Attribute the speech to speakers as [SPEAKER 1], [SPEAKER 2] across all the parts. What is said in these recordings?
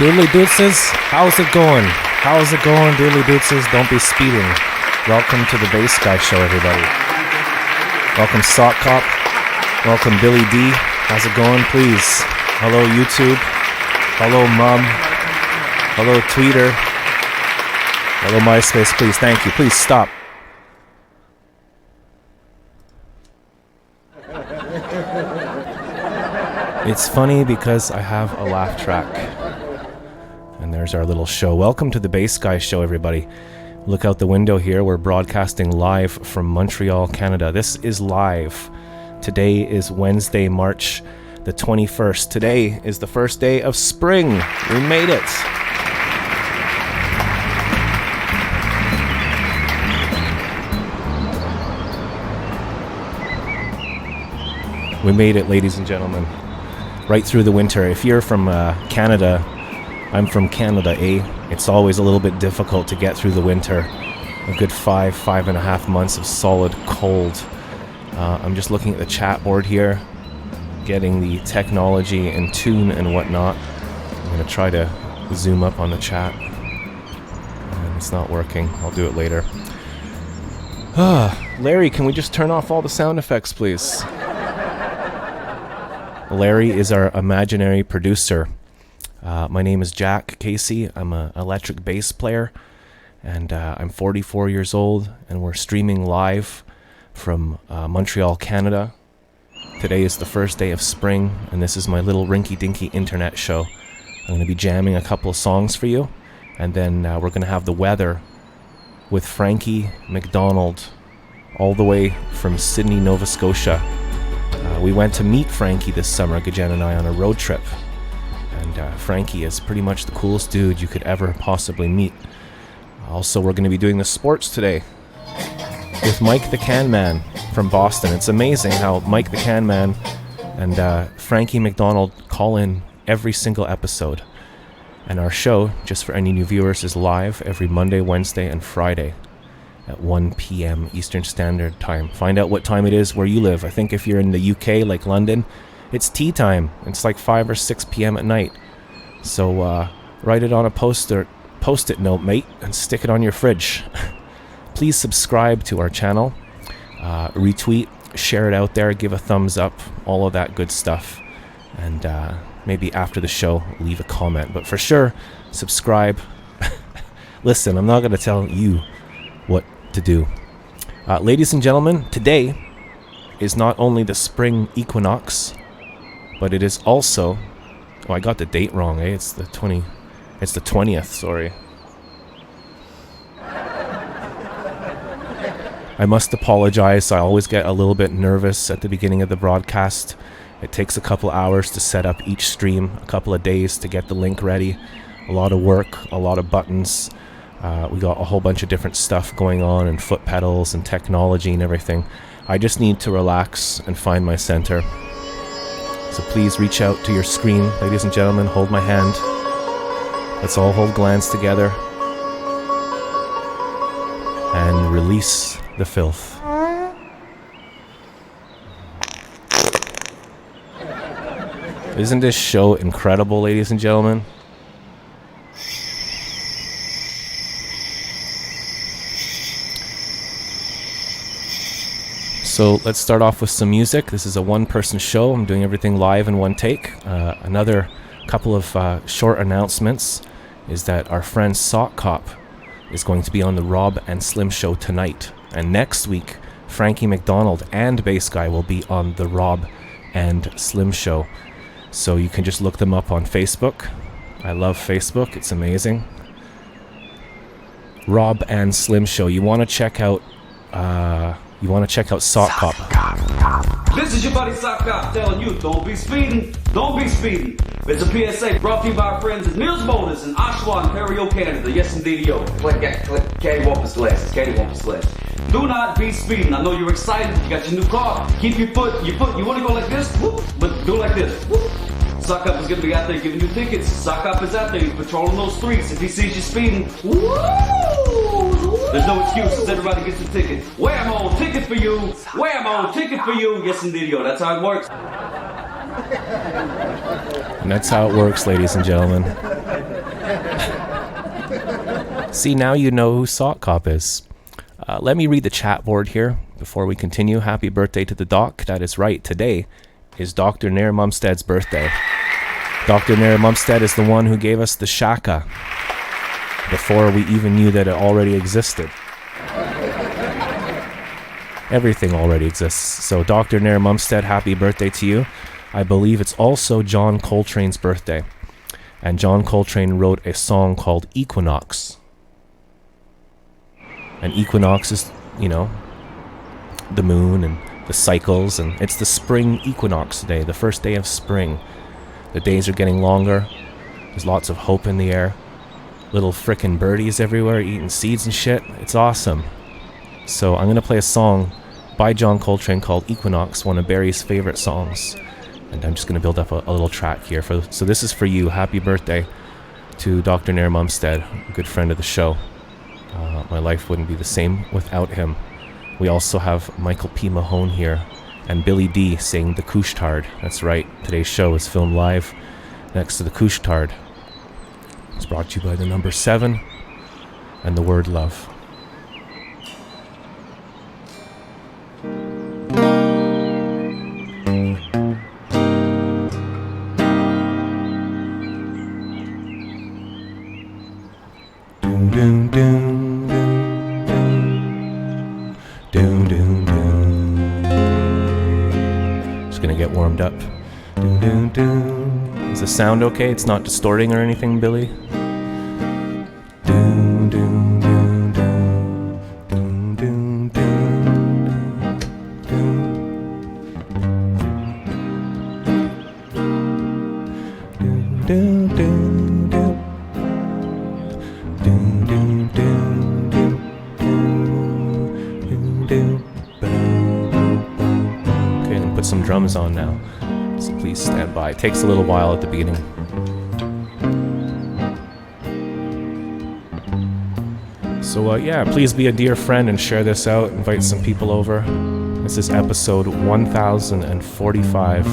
[SPEAKER 1] Doodly Dootses, how's it going? How's it going, Doodly Dootses? Don't be speeding. Welcome to the Bass Guy Show, everybody. Welcome, Sock Cop. Welcome, Billy D. How's it going, please? Hello, YouTube. Hello, Mom. Hello, Twitter. Hello, MySpace, please. Thank you. Please stop. It's funny because I have a laugh track. And there's our little show. Welcome to the Bass Guy Show, everybody. Look out the window here. We're broadcasting live from Montreal, Canada. This is live. Today is Wednesday, March the 21st. Today is the first day of spring. We made it. We made it, ladies and gentlemen. Right through the winter. If you're from Canada, I'm from Canada, eh? It's always a little bit difficult to get through the winter. A good 5.5 months of solid cold. I'm just looking at the chat board here, getting the technology in tune and whatnot. I'm going to try to zoom up on the chat. And it's not working. I'll do it later. Larry, can we just turn off all the sound effects, please? Larry is our imaginary producer. My name is Jack Casey. I'm an electric bass player, and I'm 44 years old, and we're streaming live from Montreal, Canada. Today is the first day of spring, and this is my little rinky-dinky internet show. I'm going to be jamming a couple of songs for you, and then we're going to have the weather with Frankie McDonald all the way from Sydney, Nova Scotia. We went to meet Frankie this summer, Gajen and I, on a road trip. And Frankie is pretty much the coolest dude you could ever possibly meet. Also, we're going to be doing the sports today with Mike the Can Man from Boston. It's amazing how Mike the Can Man and Frankie McDonald call in every single episode. And our show, just for any new viewers, is live every Monday, Wednesday, and Friday at 1 p.m. Eastern Standard Time. Find out what time it is where you live. I think if you're in the UK, like London, it's tea time. It's like 5 or 6 p.m. at night. So write it on a post-it note, mate, and stick it on your fridge. Please subscribe to our channel. Retweet, share it out there, give a thumbs up, all of that good stuff. And maybe after the show, leave a comment. But for sure, subscribe. Listen, I'm not going to tell you what to do. Ladies and gentlemen, today is not only the spring equinox, but it is also... Oh, I got the date wrong, eh? It's the 20th, sorry. I must apologize. I always get a little bit nervous at the beginning of the broadcast. It takes a couple hours to set up each stream, a couple of days to get the link ready. A lot of work, a lot of buttons. We got a whole bunch of different stuff going on, and foot pedals and technology and everything. I just need to relax and find my center. So please reach out to your screen, ladies and gentlemen. Hold my hand. Let's all hold glands together and release the filth. Isn't this show incredible, ladies and gentlemen? So let's start off with some music. This is a one-person show. I'm doing everything live in one take. Another couple of short announcements is that our friend Sock Cop is going to be on the Rob and Slim Show tonight. And next week, Frankie McDonald and Bass Guy will be on the Rob and Slim Show. So you can just look them up on Facebook. I love Facebook. It's amazing. Rob and Slim Show. You want to check out Sock Cop.
[SPEAKER 2] This is your buddy Sock Cop telling you, don't be speeding, don't be speeding. It's a PSA brought to you by our friends at Mills Motors in Oshawa, Ontario, Canada. Yes, indeed, yo. Click, cattywampus glasses. Do not be speeding. I know you're excited. You got your new car. Keep your foot. You want to go like this, whoop, but do like this. Whoop. Sock Cop is going to be out there giving you tickets. Sock Cop is out there. He's patrolling those streets. If he sees you speeding, woo! There's no excuses. Everybody gets a ticket. Whammo, ticket for you. Whammo, ticket for you. Yes, indeed, yo. That's how it works.
[SPEAKER 1] And that's how it works, ladies and gentlemen. See, now you know who Sock Cop is. Let me read the chat board here before we continue. Happy birthday to the doc. That is right. Today is Dr. Nair Mumstead's birthday. Dr. Nair Mumstead is the one who gave us the Shaka before we even knew that it already existed. Everything already exists. So Dr. Nair Mumstead, happy birthday to you. I believe it's also John Coltrane's birthday. And John Coltrane wrote a song called Equinox. And equinox is, you know, the moon and the cycles, and it's the spring equinox day, the first day of spring. The days are getting longer. There's lots of hope in the air. Little frickin' birdies everywhere eating seeds and shit. It's awesome. So I'm gonna play a song by John Coltrane called Equinox, one of Barry's favorite songs. And I'm just gonna build up a little track here. So this is for you. Happy birthday to Dr. Nair Mumstead, a good friend of the show. My life wouldn't be the same without him. We also have Michael P. Mahone here and Billy D saying the Couche-Tard. That's right, today's show is filmed live next to the Couche-Tard. It's brought to you by the number 7 and the word love. Doom, doom. Gonna get warmed up. Doom, doom, doom. Is the sound okay? It's not distorting or anything, Billy? Doom, doom, doom, doom. Doom, doom, doom, doom. Doom, doom, doom, doom. Doom, doom, doom, doom. Doom, doom. Put some drums on now, so please stand by. It takes a little while at the beginning. So yeah, please be a dear friend and share this out. Invite some people over. This is episode 1045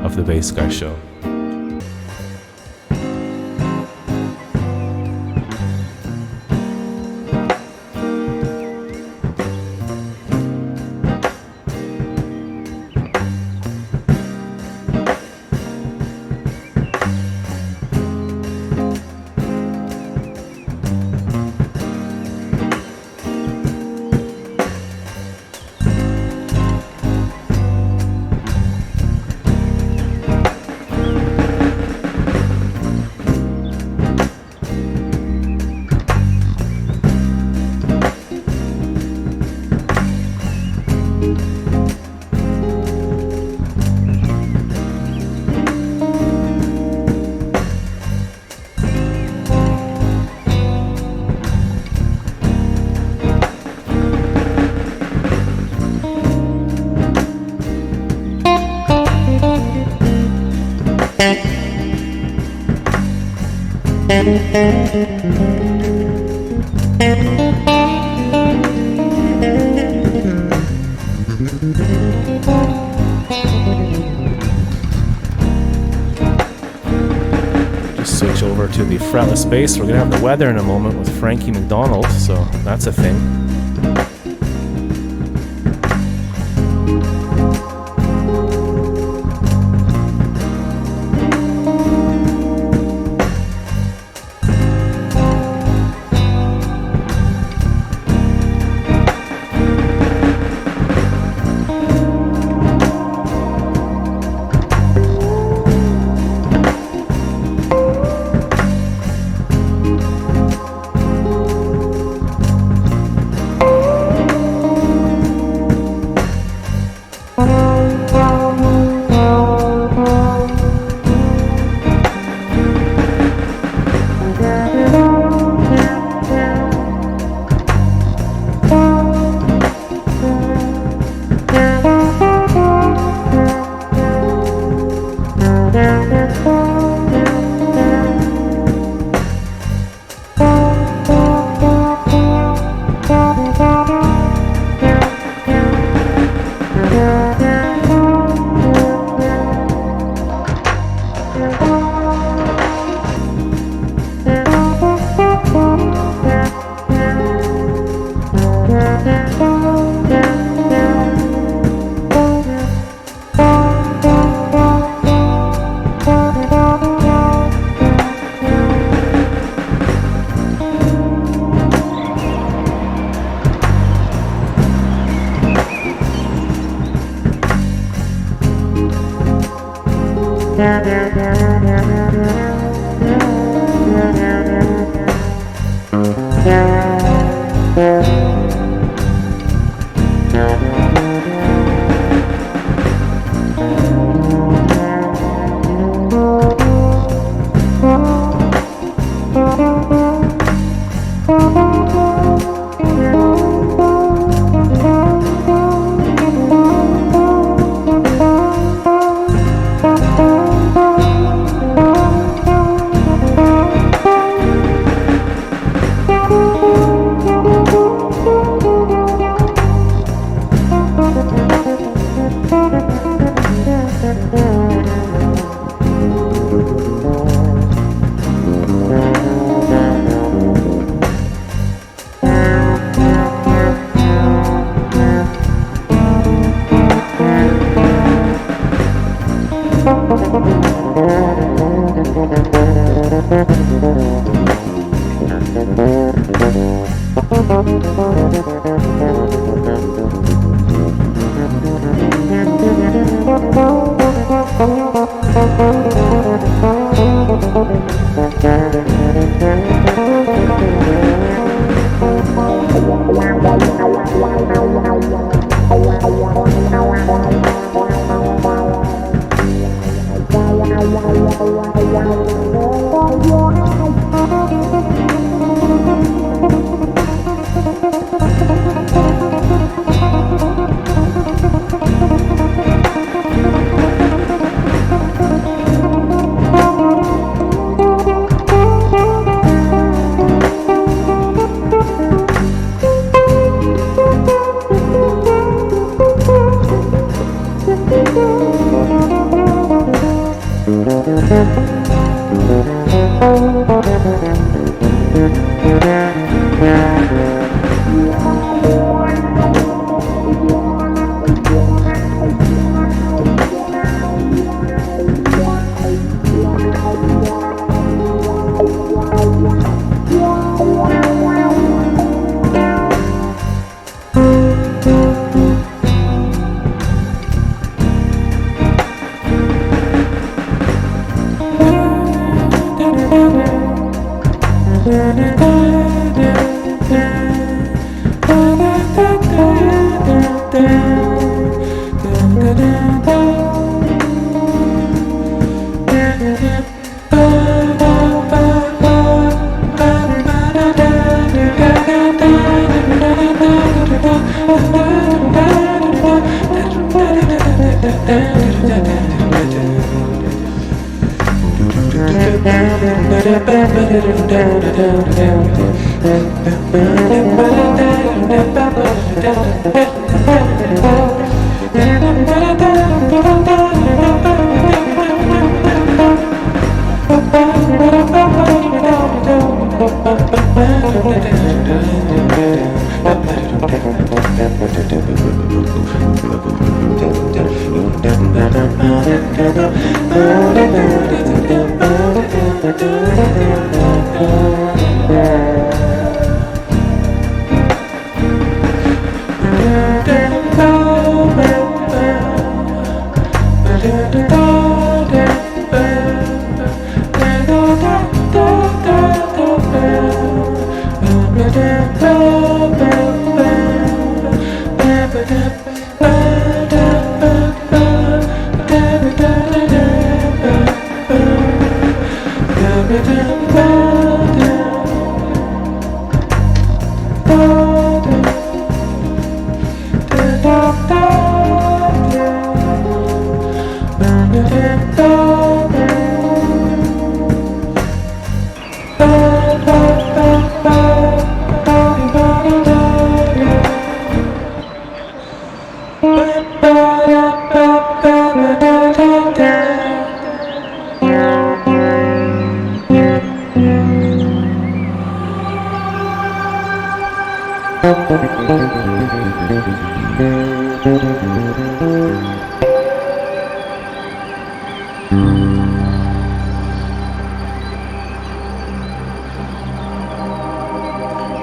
[SPEAKER 1] of The Bass Guy Show. Just switch over to the fretless bass. We're gonna have the weather in a moment with Frankie McDonald, so that's a thing.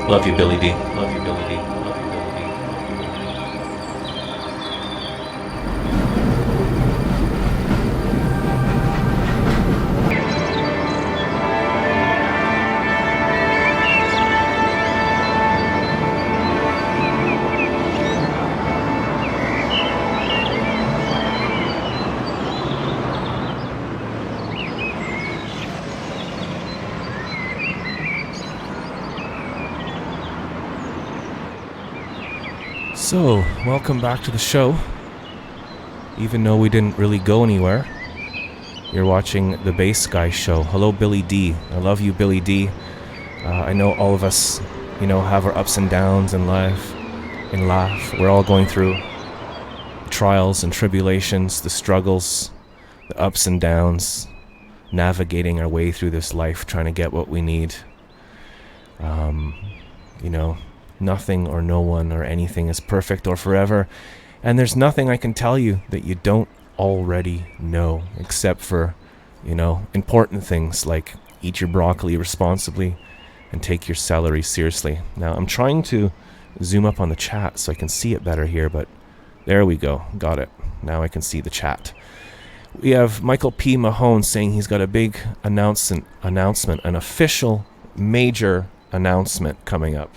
[SPEAKER 1] Love you, Billy D. Love you, Billy D. Love you, Billy D. So, welcome back to the show. Even though we didn't really go anywhere, you're watching the Bass Guy Show. Hello, Billy D. I love you, Billy D. I know all of us, have our ups and downs in life. We're all going through trials and tribulations, the struggles, the ups and downs, navigating our way through this life, trying to get what we need. Nothing or no one or anything is perfect or forever. And there's nothing I can tell you that you don't already know, except for, important things like eat your broccoli responsibly and take your celery seriously. Now, I'm trying to zoom up on the chat so I can see it better here, but there we go. Got it. Now I can see the chat. We have Michael P. Mahone saying he's got a big announcement, an official major announcement coming up.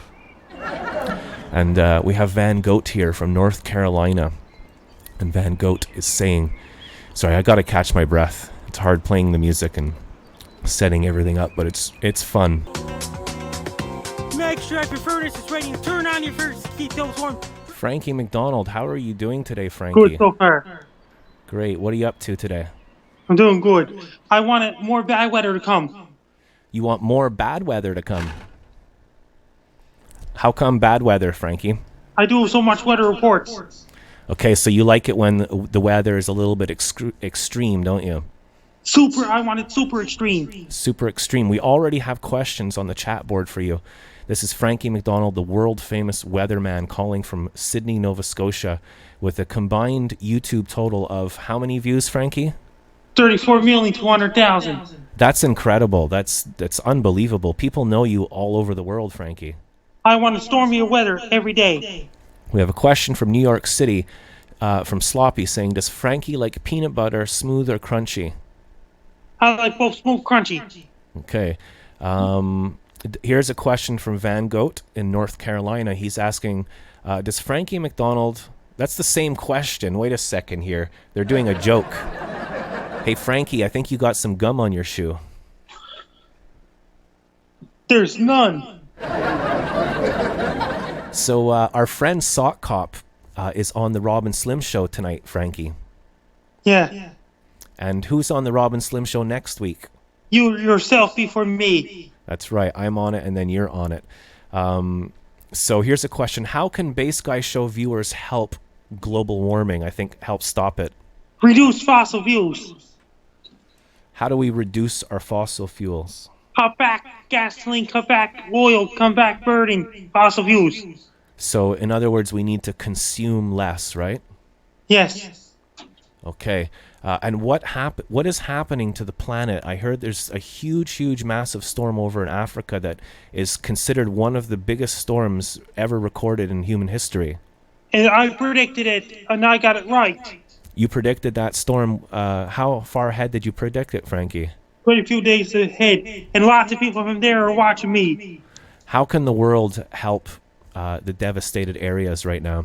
[SPEAKER 1] And we have Van Goat here from North Carolina. And Van Goat is saying, sorry, I gotta catch my breath. It's hard playing the music and setting everything up, but it's fun.
[SPEAKER 3] Make sure your furnace is ready to turn on your furnace to keep those warm.
[SPEAKER 1] Frankie McDonald, how are you doing today, Frankie?
[SPEAKER 4] Good so far.
[SPEAKER 1] Great. What are you up to today?
[SPEAKER 4] I'm doing good. I wanted more bad weather to come.
[SPEAKER 1] You want more bad weather to come? How come bad weather, Frankie?
[SPEAKER 4] I do so much weather reports.
[SPEAKER 1] Okay, so you like it when the weather is a little bit extreme, don't you?
[SPEAKER 4] I want it super extreme.
[SPEAKER 1] Super extreme. We already have questions on the chat board for you. This is Frankie McDonald, the world-famous weatherman, calling from Sydney, Nova Scotia, with a combined YouTube total of how many views, Frankie?
[SPEAKER 4] 34,200,000.
[SPEAKER 1] That's incredible. That's unbelievable. People know you all over the world, Frankie.
[SPEAKER 4] I want stormy weather every day.
[SPEAKER 1] We have a question from New York City, from Sloppy, saying, does Frankie like peanut butter smooth or crunchy?
[SPEAKER 4] I like both smooth crunchy.
[SPEAKER 1] Okay. Here's a question from Van Goat in North Carolina. He's asking, does Frankie McDonald... That's the same question. Wait a second here. They're doing a joke. Hey, Frankie, I think you got some gum on your shoe.
[SPEAKER 4] There's none.
[SPEAKER 1] So our friend Sock Cop is on the Rob and Slim Show tonight, Frankie.
[SPEAKER 4] Yeah.
[SPEAKER 1] And who's on the Rob and Slim Show next week?
[SPEAKER 4] You yourself before me.
[SPEAKER 1] That's right. I'm on it, and then you're on it. So here's a question. How can Bass Guy Show viewers help global warming? I think help stop it.
[SPEAKER 4] Reduce fossil fuels.
[SPEAKER 1] How do we reduce our fossil fuels?
[SPEAKER 4] Cut back gasoline, cut back oil, cut back burning fossil fuels.
[SPEAKER 1] So, in other words, we need to consume less, right?
[SPEAKER 4] Yes.
[SPEAKER 1] Okay. And what is happening to the planet? I heard there's a huge, massive storm over in Africa that is considered one of the biggest storms ever recorded in human history.
[SPEAKER 4] And I predicted it, and I got it right.
[SPEAKER 1] You predicted that storm. How far ahead did you predict it, Frankie?
[SPEAKER 4] Quite a few days ahead, and lots of people from there are watching me.
[SPEAKER 1] How can the world help the devastated areas right now?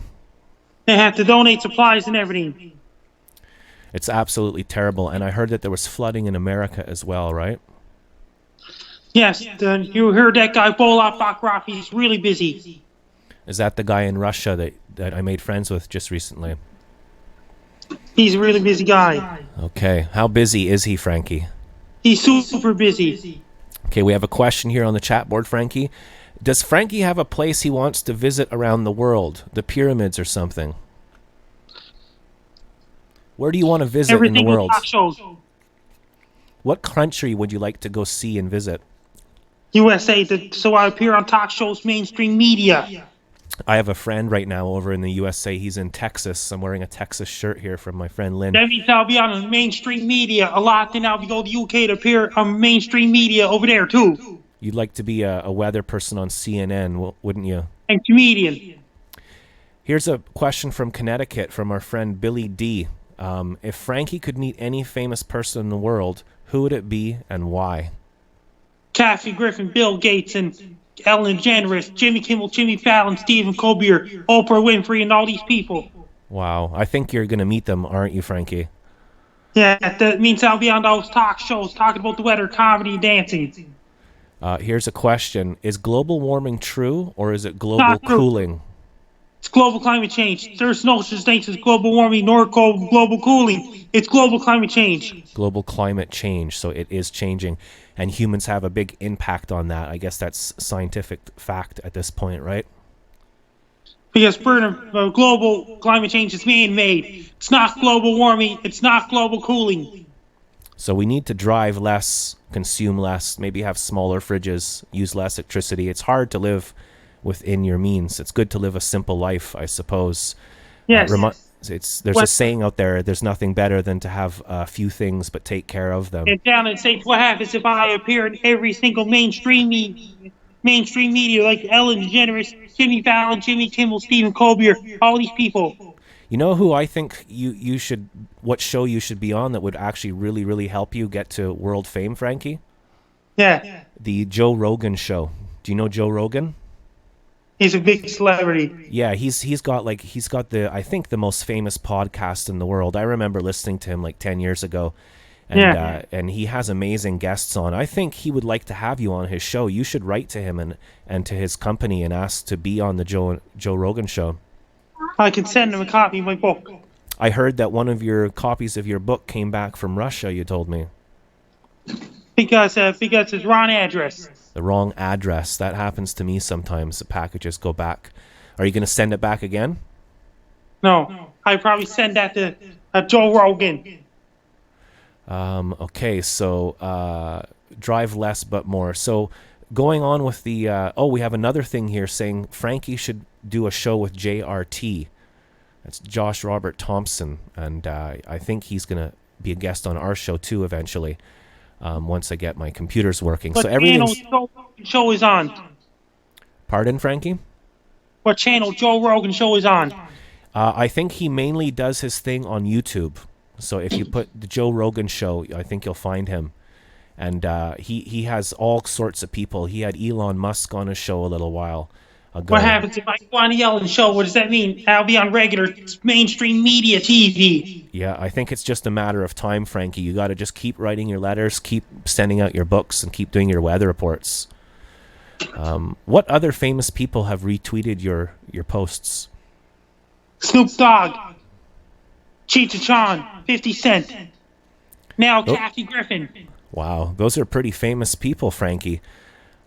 [SPEAKER 4] They have to donate supplies and everything.
[SPEAKER 1] It's absolutely terrible, and I heard that there was flooding in America as well, right?
[SPEAKER 4] Yes, you heard that guy, Bolot Bakraf, he's really busy.
[SPEAKER 1] Is that the guy in Russia that I made friends with just recently?
[SPEAKER 4] He's a really busy guy.
[SPEAKER 1] Okay, how busy is he, Frankie?
[SPEAKER 4] He's super busy.
[SPEAKER 1] Okay, we have a question here on the chat board, Frankie. Does Frankie have a place he wants to visit around the world? The pyramids or something? Where do you want to visit in the world?
[SPEAKER 4] Talk shows.
[SPEAKER 1] What country would you like to go see and visit?
[SPEAKER 4] USA, so I appear on talk shows, mainstream media.
[SPEAKER 1] I have a friend right now over in the USA. He's in Texas. I'm wearing a Texas shirt here from my friend Lynn.
[SPEAKER 4] That means I'll be on mainstream media a lot, then I'll be going to UK to appear on mainstream media over there, too.
[SPEAKER 1] You'd like to be a weather person on CNN, wouldn't you?
[SPEAKER 4] And comedian.
[SPEAKER 1] Here's a question from Connecticut from our friend Billy D. If Frankie could meet any famous person in the world, who would it be and why?
[SPEAKER 4] Kathy Griffin, Bill Gates, and Ellen DeGeneres, Jimmy Kimmel, Jimmy Fallon, Stephen Colbert, Oprah Winfrey, and all these people.
[SPEAKER 1] Wow. I think you're going to meet them, aren't you, Frankie?
[SPEAKER 4] Yeah, that means I'll be on those talk shows talking about the weather, comedy, dancing.
[SPEAKER 1] Here's a question. Is global warming true, or is it global cooling?
[SPEAKER 4] It's global climate change. There's no such thing as global warming nor global cooling. It's global climate change.
[SPEAKER 1] Global climate change, so it is changing, and humans have a big impact on that. I guess that's scientific fact at this point, right?
[SPEAKER 4] Because global climate change is man-made. It's not global warming. It's not global cooling.
[SPEAKER 1] So we need to drive less, consume less, maybe have smaller fridges, use less electricity. It's hard to live within your means. It's good to live a simple life, I suppose.
[SPEAKER 4] Yes.
[SPEAKER 1] There's a saying out there, there's nothing better than to have a few things but take care of them.
[SPEAKER 4] And down and say, what happens if I appear in every single mainstream media like Ellen DeGeneres, Jimmy Fallon, Jimmy Kimmel, Stephen Colbert, all these people?
[SPEAKER 1] You know who I think you should, what show you should be on that would actually really, really help you get to world fame, Frankie?
[SPEAKER 4] Yeah.
[SPEAKER 1] The Joe Rogan show. Do you know Joe Rogan?
[SPEAKER 4] He's a big celebrity.
[SPEAKER 1] Yeah, he's got the, I think, the most famous podcast in the world. I remember listening to him like 10 years ago. And and he has amazing guests on. I think he would like to have you on his show. You should write to him and to his company and ask to be on the Joe Rogan show.
[SPEAKER 4] I can send him a copy of my book.
[SPEAKER 1] I heard that one of your copies of your book came back from Russia, you told me.
[SPEAKER 4] Because it's wrong address.
[SPEAKER 1] The wrong address. That happens to me sometimes. The packages go back. Are you going to send it back again?
[SPEAKER 4] No. I probably send that to Joe Rogan.
[SPEAKER 1] Okay, so drive less but more. So going on with the... we have another thing here saying Frankie should do a show with JRT. That's Josh Robert Thompson. And I think he's going to be a guest on our show too eventually. Once I get my computers working.
[SPEAKER 4] What
[SPEAKER 1] so everything's...
[SPEAKER 4] channel Joe Rogan show is on?
[SPEAKER 1] Pardon, Frankie?
[SPEAKER 4] What channel Joe Rogan show is on?
[SPEAKER 1] I think he mainly does his thing on YouTube. So if you put the Joe Rogan show, I think you'll find him. And he has all sorts of people. He had Elon Musk on his show a little while ago.
[SPEAKER 4] What happens if I go on the Ellen show? What does that mean? I'll be on regular mainstream media TV.
[SPEAKER 1] Yeah, I think it's just a matter of time, Frankie. You got to just keep writing your letters, keep sending out your books, and keep doing your weather reports. What other famous people have retweeted your posts?
[SPEAKER 4] Snoop Dogg, Cheech and Chong, 50 Cent, now Kathy Griffin.
[SPEAKER 1] Wow, those are pretty famous people, Frankie.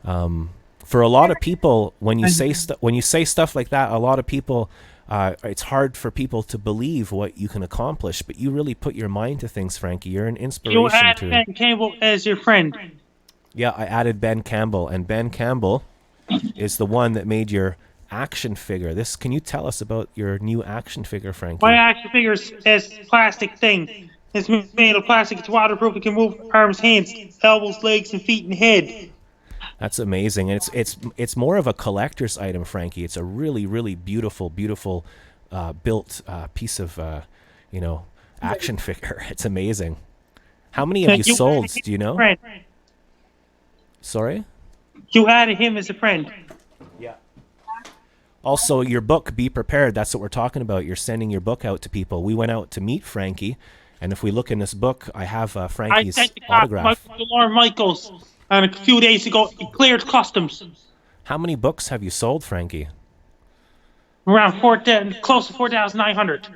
[SPEAKER 1] For a lot of people, when you say stuff like that, a lot of people, it's hard for people to believe what you can accomplish. But you really put your mind to things, Frankie. You're an inspiration.
[SPEAKER 4] You add Ben Campbell as your friend.
[SPEAKER 1] Yeah, I added Ben Campbell, and Ben Campbell is the one that made your action figure. Can you tell us about your new action figure, Frankie?
[SPEAKER 4] My action figure is a plastic thing. It's made of plastic. It's waterproof. It can move arms, hands, elbows, legs, and feet, and head.
[SPEAKER 1] That's amazing. And it's more of a collector's item, Frankie. It's a really, really beautiful built piece of action figure. It's amazing. How many have you sold? Do you know?
[SPEAKER 4] Friend.
[SPEAKER 1] Sorry?
[SPEAKER 4] You added him as a friend.
[SPEAKER 1] Yeah. Also, your book, Be Prepared. That's what we're talking about. You're sending your book out to people. We went out to meet Frankie, and if we look in this book, I have Frankie's autograph.
[SPEAKER 4] Lauren Michaels. And a few days ago, it cleared customs.
[SPEAKER 1] How many books have you sold, Frankie?
[SPEAKER 4] Around close to 4,900.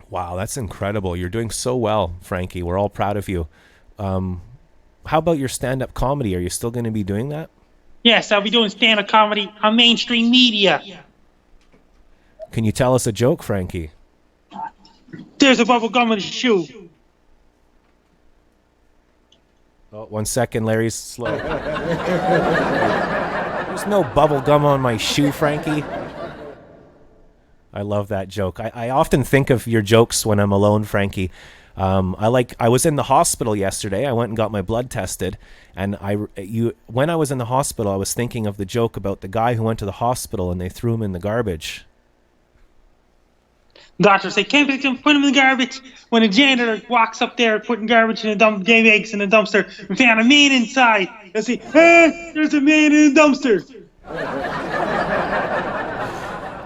[SPEAKER 1] Wow, that's incredible. You're doing so well, Frankie. We're all proud of you. How about your stand-up comedy? Are you still going to be doing that?
[SPEAKER 4] Yes, I'll be doing stand-up comedy on mainstream media.
[SPEAKER 1] Can you tell us a joke, Frankie?
[SPEAKER 4] There's a bubble gum in his shoe.
[SPEAKER 1] Oh, 1 second, Larry's slow. There's no bubble gum on my shoe, Frankie. I love that joke. I often think of your jokes when I'm alone, Frankie. I was in the hospital yesterday. I went and got my blood tested, and when I was in the hospital, I was thinking of the joke about the guy who went to the hospital and they threw him in the garbage.
[SPEAKER 4] Doctors say, can't put him in the garbage. When a janitor walks up there putting garbage in a gave eggs in a dumpster and found a man inside, they say, hey, there's a man in a dumpster.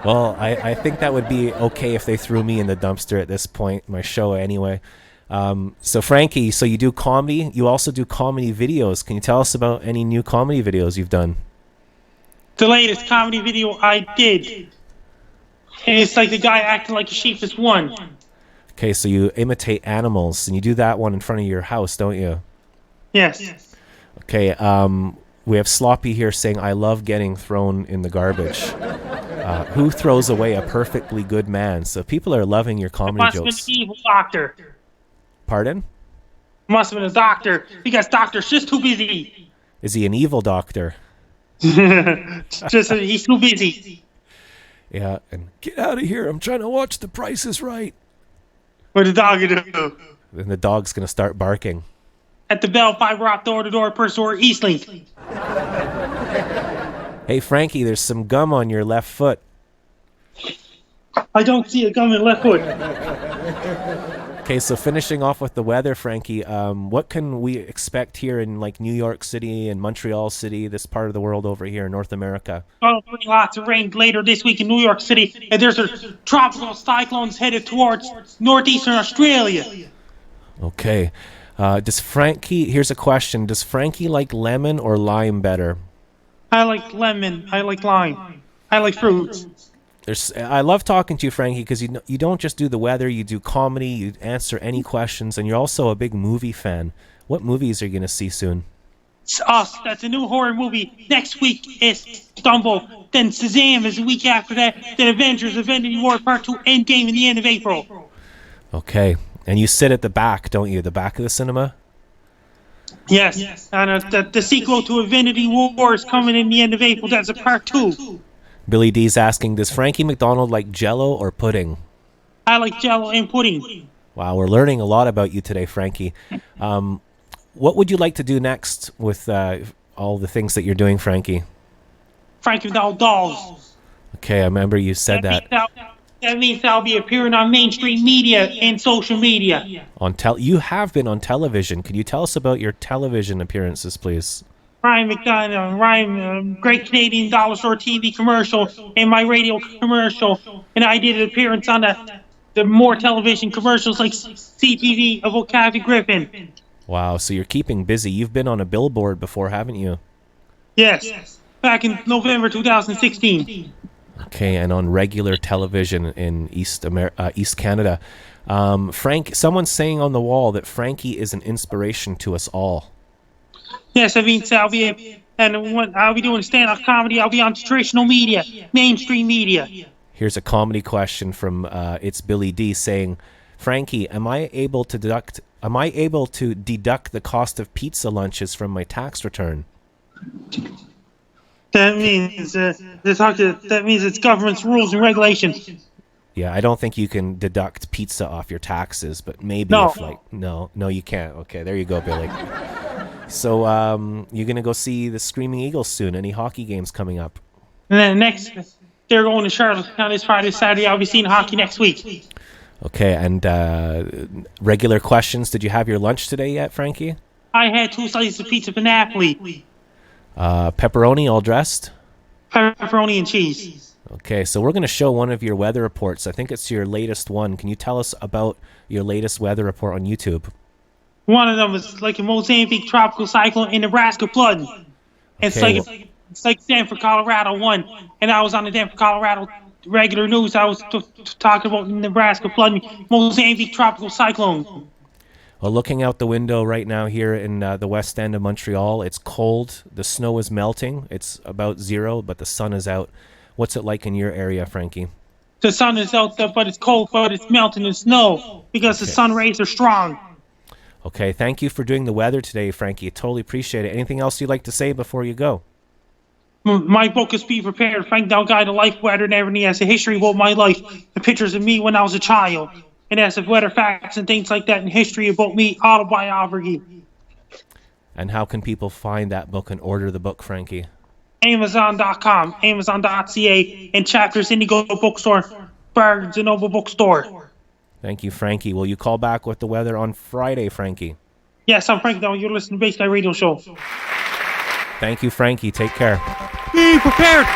[SPEAKER 1] Well, I think that would be okay if they threw me in the dumpster at this point, my show anyway. So Frankie, so you do comedy. You also do comedy videos. Can you tell us about any new comedy videos you've done?
[SPEAKER 4] The latest comedy video I did And it's like the guy acting like a sheep is one.
[SPEAKER 1] Okay, so you imitate animals, and you do that one in front of your house, don't you?
[SPEAKER 4] Yes.
[SPEAKER 1] Okay, we have Sloppy here saying, I love getting thrown in the garbage. Who throws away a perfectly good man? So people are loving your comedy
[SPEAKER 4] Must have been
[SPEAKER 1] jokes.
[SPEAKER 4] an evil doctor.
[SPEAKER 1] Pardon?
[SPEAKER 4] Must have been a doctor because doctor's just too busy.
[SPEAKER 1] Is he an evil doctor?
[SPEAKER 4] He's too busy.
[SPEAKER 1] Yeah, and get out of here, I'm trying to watch The Price is Right.
[SPEAKER 4] What the dog do?
[SPEAKER 1] And the dog's going to start barking.
[SPEAKER 4] At the Bell Fiber Op door-to-door per store Eastlink.
[SPEAKER 1] Hey, Frankie, there's some gum on your left foot.
[SPEAKER 4] I don't see a gum in left foot.
[SPEAKER 1] Okay, so finishing off with the weather, Frankie, what can we expect here in like New York City and Montreal City, this part of the world over here in North America?
[SPEAKER 4] Oh, lots of rain later this week in New York City. And there's a tropical cyclones headed towards northeastern Australia.
[SPEAKER 1] Okay. Here's a question. Does Frankie like lemon or lime better?
[SPEAKER 4] I like lemon. I like lime. I like fruits.
[SPEAKER 1] I love talking to you, Frankie, because you don't just do the weather, you do comedy, you answer any questions, and you're also a big movie fan. What movies are you going to see soon?
[SPEAKER 4] It's Us. That's a new horror movie. Next week is Dumbo. Then Shazam is the week after that. Then Avengers, Infinity War Part 2, Endgame in the end of April.
[SPEAKER 1] Okay. And you sit at the back, don't you? The back of the cinema?
[SPEAKER 4] Yes. And the sequel to Infinity War is coming in the end of April. That's a Part 2.
[SPEAKER 1] Billy D's asking, does Frankie McDonald like Jell-O or pudding?
[SPEAKER 4] I like Jell-O and pudding.
[SPEAKER 1] Wow, we're learning a lot about you today, Frankie. What would you like to do next with all the things that you're doing, Frankie?
[SPEAKER 4] Frankie McDonald dolls.
[SPEAKER 1] Okay, I remember you said that.
[SPEAKER 4] That means I'll be appearing on mainstream media and social media.
[SPEAKER 1] You have been on television. Could you tell us about your television appearances, please?
[SPEAKER 4] Ryan McDonald, Great Canadian Dollar Store TV commercial and my radio commercial. And I did an appearance on the more television commercials like CTV of Kathy Griffin.
[SPEAKER 1] Wow, so you're keeping busy. You've been on a billboard before, haven't you?
[SPEAKER 4] Yes, back in November 2016.
[SPEAKER 1] Okay, and on regular television in East Canada. Someone's saying on the wall that Frankie is an inspiration to us all.
[SPEAKER 4] Yes, I mean, I'll be doing stand-up comedy. I'll be on traditional media, mainstream media.
[SPEAKER 1] Here's a comedy question from It's Billy D saying, Frankie, am I able to deduct the cost of pizza lunches from my tax return?
[SPEAKER 4] That means it's government's rules and regulations.
[SPEAKER 1] Yeah, I don't think you can deduct pizza off your taxes, but maybe no, you can't. Okay, there you go, Billy. So, you're gonna go see the Screaming Eagles soon. Any hockey games coming up?
[SPEAKER 4] And then they're going to Charlotte on this Friday, Saturday. I'll be seeing hockey next week.
[SPEAKER 1] Okay, and regular questions. Did you have your lunch today yet, Frankie?
[SPEAKER 4] I had 2 slices of pizza from Napoli.
[SPEAKER 1] Pepperoni all dressed?
[SPEAKER 4] Pepperoni and cheese.
[SPEAKER 1] Okay, so we're going to show one of your weather reports. I think it's your latest one. Can you tell us about your latest weather report on YouTube?
[SPEAKER 4] One of them was like a Mozambique tropical cyclone in Nebraska flood. It's like Denver, Colorado one. And I was on the Denver, Colorado regular news. I was talking about Nebraska flood, Mozambique tropical cyclone.
[SPEAKER 1] Well, looking out the window right now here in the west end of Montreal, it's cold. The snow is melting. It's about 0, but the sun is out. What's it like in your area, Frankie?
[SPEAKER 4] The sun is out there, but it's cold, but it's melting in snow because the sun rays are strong.
[SPEAKER 1] Okay, thank you for doing the weather today, Frankie. Totally appreciate it. Anything else you'd like to say before you go?
[SPEAKER 4] My book is Be Prepared, Frank Dow Guide to Life, Weather, and Everything. It has a history about my life, the pictures of me when I was a child. It has weather facts and things like that, and history about me, autobiography.
[SPEAKER 1] And how can people find that book and order the book, Frankie?
[SPEAKER 4] Amazon.com, Amazon.ca, and Chapters Indigo Bookstore, Barnes & Noble Bookstore.
[SPEAKER 1] Thank you, Frankie. Will you call back with the weather on Friday, Frankie?
[SPEAKER 4] Yes, I'm Frank Dow. You're listening to Base Guy Radio Show.
[SPEAKER 1] Thank you, Frankie. Take care.
[SPEAKER 3] Be prepared.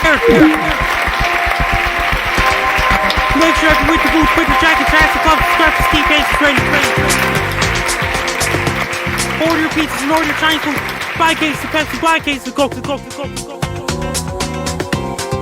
[SPEAKER 3] Make sure you're with the boots, put your jacket, tracks, and gloves, scarf, and ski paces ready. Order your pizzas and order your Chinese food. Buy cases of Pepsi, buy cases of Coke.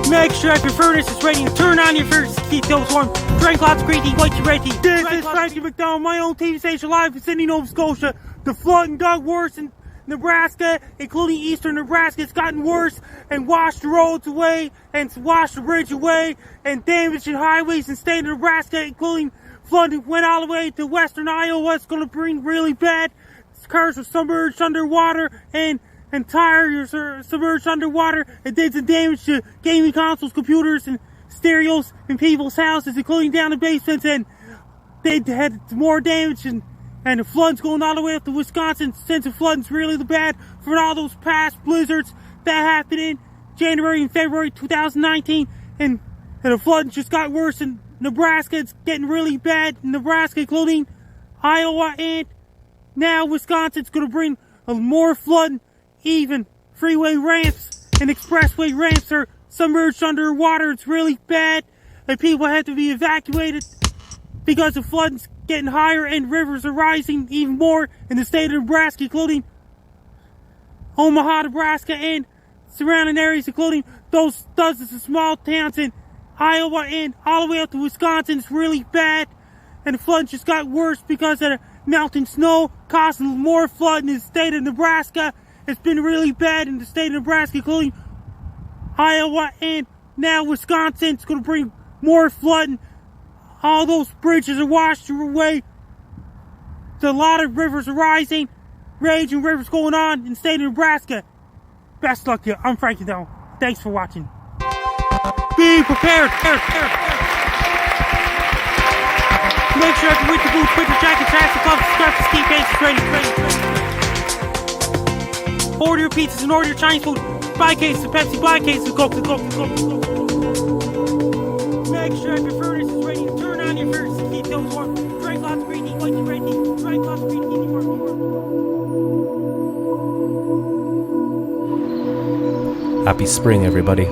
[SPEAKER 3] Make sure if your furnace is ready to turn on your furnace to keep those warm. Drink lots of green tea, white tea, red tea.
[SPEAKER 4] This is Frankie McDonald, my own TV station live in Sydney, Nova Scotia. The flooding got worse in Nebraska, including eastern Nebraska. It's gotten worse and washed the roads away and washed the bridge away and damaged the highways in the state of Nebraska, including flooding went all the way to western Iowa. It's going to bring really bad. Cars are submerged underwater and tires are submerged underwater. It did some damage to gaming consoles, computers, and stereos in people's houses, including down the basements, and they had more damage and the flood's going all the way up to Wisconsin. Since the flooding's really the bad for all those past blizzards that happened in January and February 2019, and the flooding just got worse in Nebraska. It's getting really bad in Nebraska, including Iowa, and now Wisconsin's going to bring more flooding. Even freeway ramps and expressway ramps are submerged underwater. It's really bad, and people have to be evacuated because the flooding's getting higher and rivers are rising even more in the state of Nebraska, including Omaha, Nebraska, and surrounding areas, including those dozens of small towns in Iowa and all the way up to Wisconsin. It's really bad, and the flood just got worse because of the melting snow, causing more flooding in the state of Nebraska. It's been really bad in the state of Nebraska, including Iowa, and now Wisconsin. It's going to bring more flooding. All those bridges are washed away. There's a lot of rivers are rising, raging rivers going on in the state of Nebraska. Best luck to you. I'm Frankie though. Thanks for watching. Be prepared. Make sure to winter boots, winter jackets, hats, and gloves, scarves, ski pants is ready. Order your pizzas and order your Chinese food. Buy cases of Pepsi, buy cases of Coke. Make sure if your furnace is ready to turn on your furnace to keep those warm. Drink lots of green tea, white tea, red tea. Drink lots of green tea, warm.
[SPEAKER 1] Happy spring, everybody.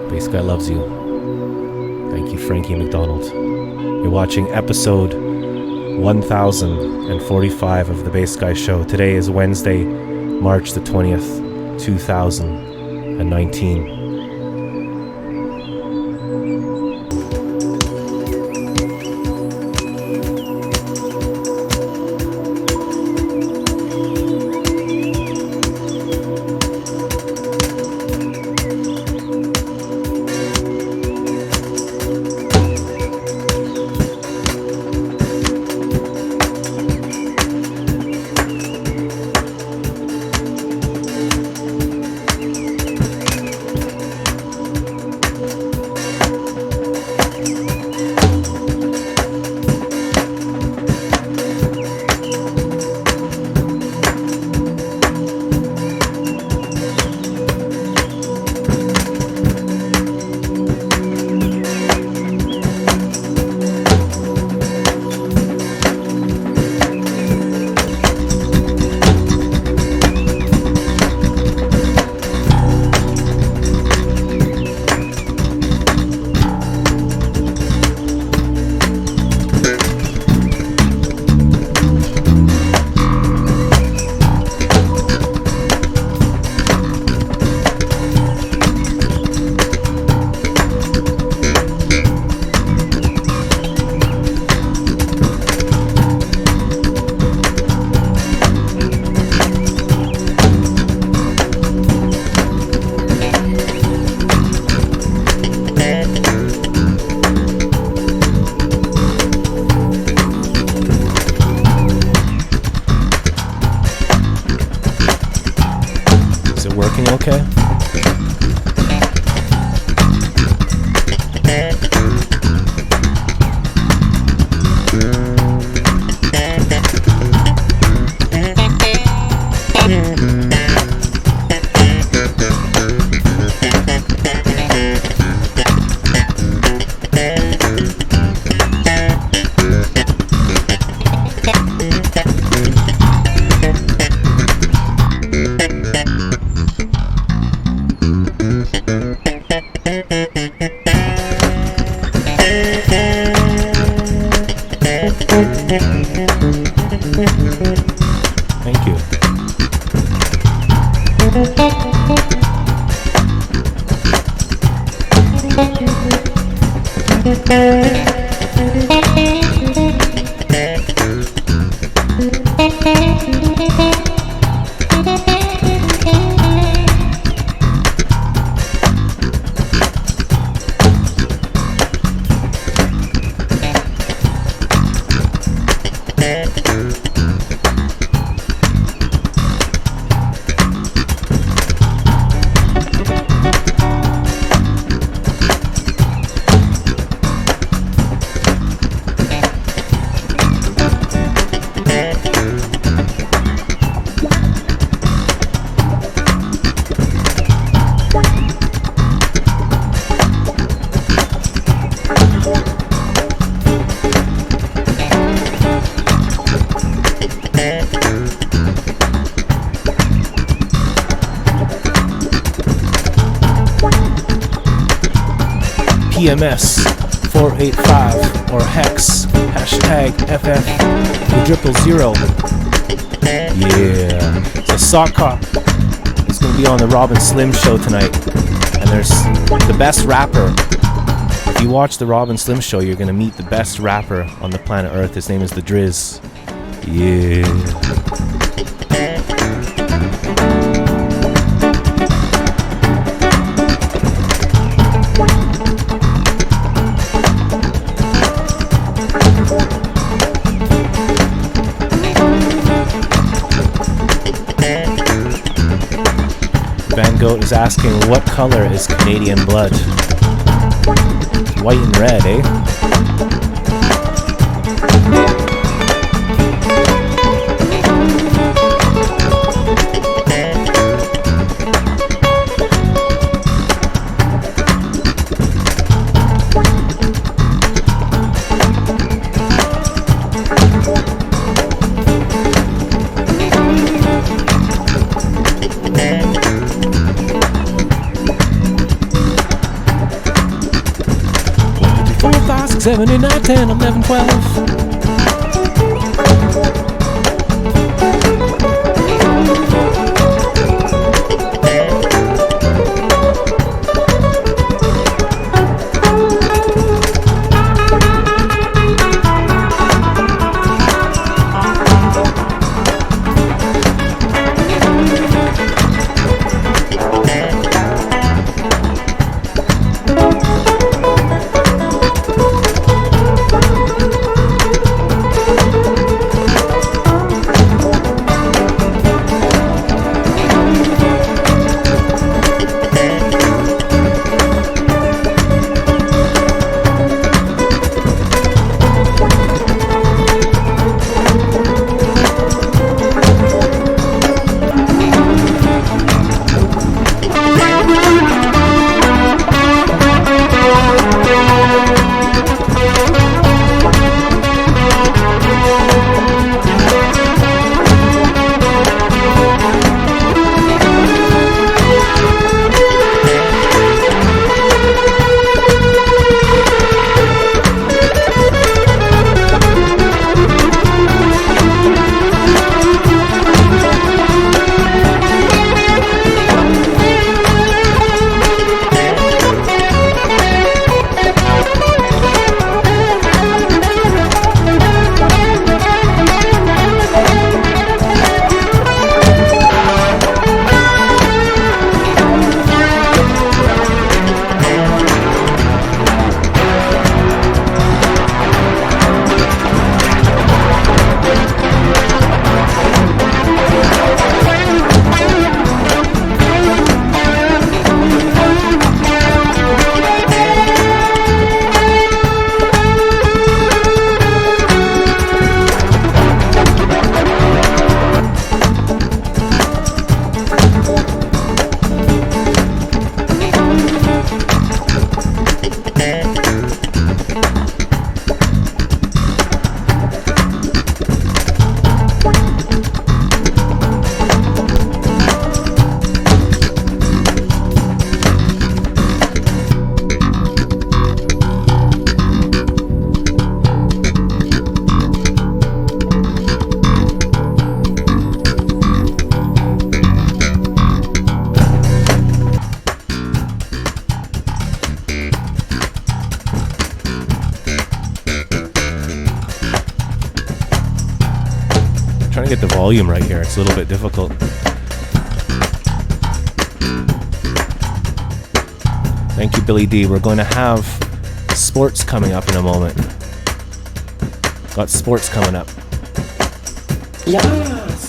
[SPEAKER 1] Bass Guy loves you. Thank you, Frankie McDonald. You're watching episode 1045 of the Bass Guy Show. Today is Wednesday, March the 20th, 2019. Okay. Thank you. TMS 485 or Hex hashtag FF000. Yeah. So Sock Cop is going to be on the Rob and Slim show tonight. And there's the best rapper. If you watch the Rob and Slim show, you're going to meet the best rapper on the planet Earth. His name is The Driz. Yeah. Van Goat is asking, what color is Canadian blood? White and red, eh? Seven, 8, 9, 10, 11, 12. Trying to get the volume right here. It's a little bit difficult. Thank you, Billy D. We're going to have sports coming up in a moment. Got sports coming up.
[SPEAKER 5] Yes.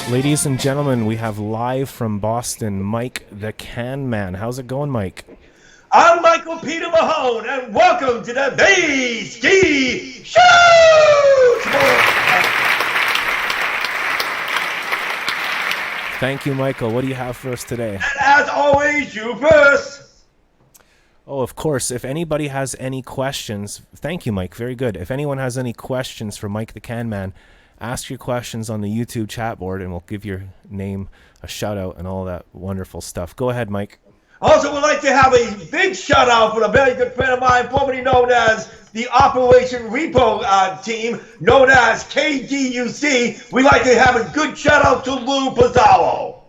[SPEAKER 1] Ladies and gentlemen, we have live from Boston, Mike the Can Man. How's it going, Mike?
[SPEAKER 5] I'm Michael Peter Mahone, and welcome to the Bay Ski Show!
[SPEAKER 1] Thank you, Michael. What do you have for us today?
[SPEAKER 5] And as always, you first.
[SPEAKER 1] Oh, of course. If anybody has any questions, thank you, Mike. Very good. If anyone has any questions for Mike the Can Man, ask your questions on the YouTube chat board, and we'll give your name a shout out and all that wonderful stuff. Go ahead, Mike.
[SPEAKER 5] Also, would like to have a big shout out for a very good friend of mine, formerly known as the Operation Repo team, known as KDUC. We'd like to have a good shout out to Lou Pizarro.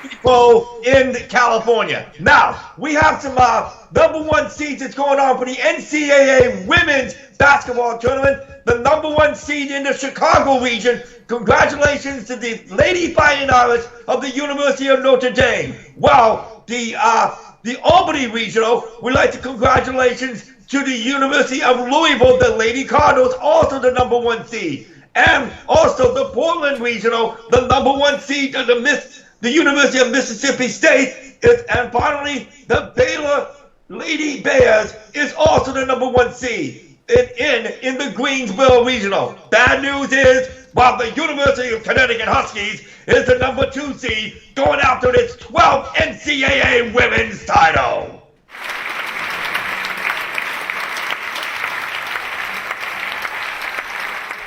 [SPEAKER 5] Repo in California. Now, we have some number one seeds that's going on for the NCAA Women's Basketball Tournament. The number one seed in the Chicago region. Congratulations to the Lady Fighting Irish of the University of Notre Dame. Well, the Albany Regional, we'd like to congratulations to the University of Louisville, the Lady Cardinals, also the number one seed. And also the Portland Regional, the number one seed of the University of Mississippi State. And finally, the Baylor Lady Bears is also the number one seed in the Greensboro Regional. Bad news is, while the University of Connecticut Huskies is the number 2 seed going after its 12th NCAA women's title.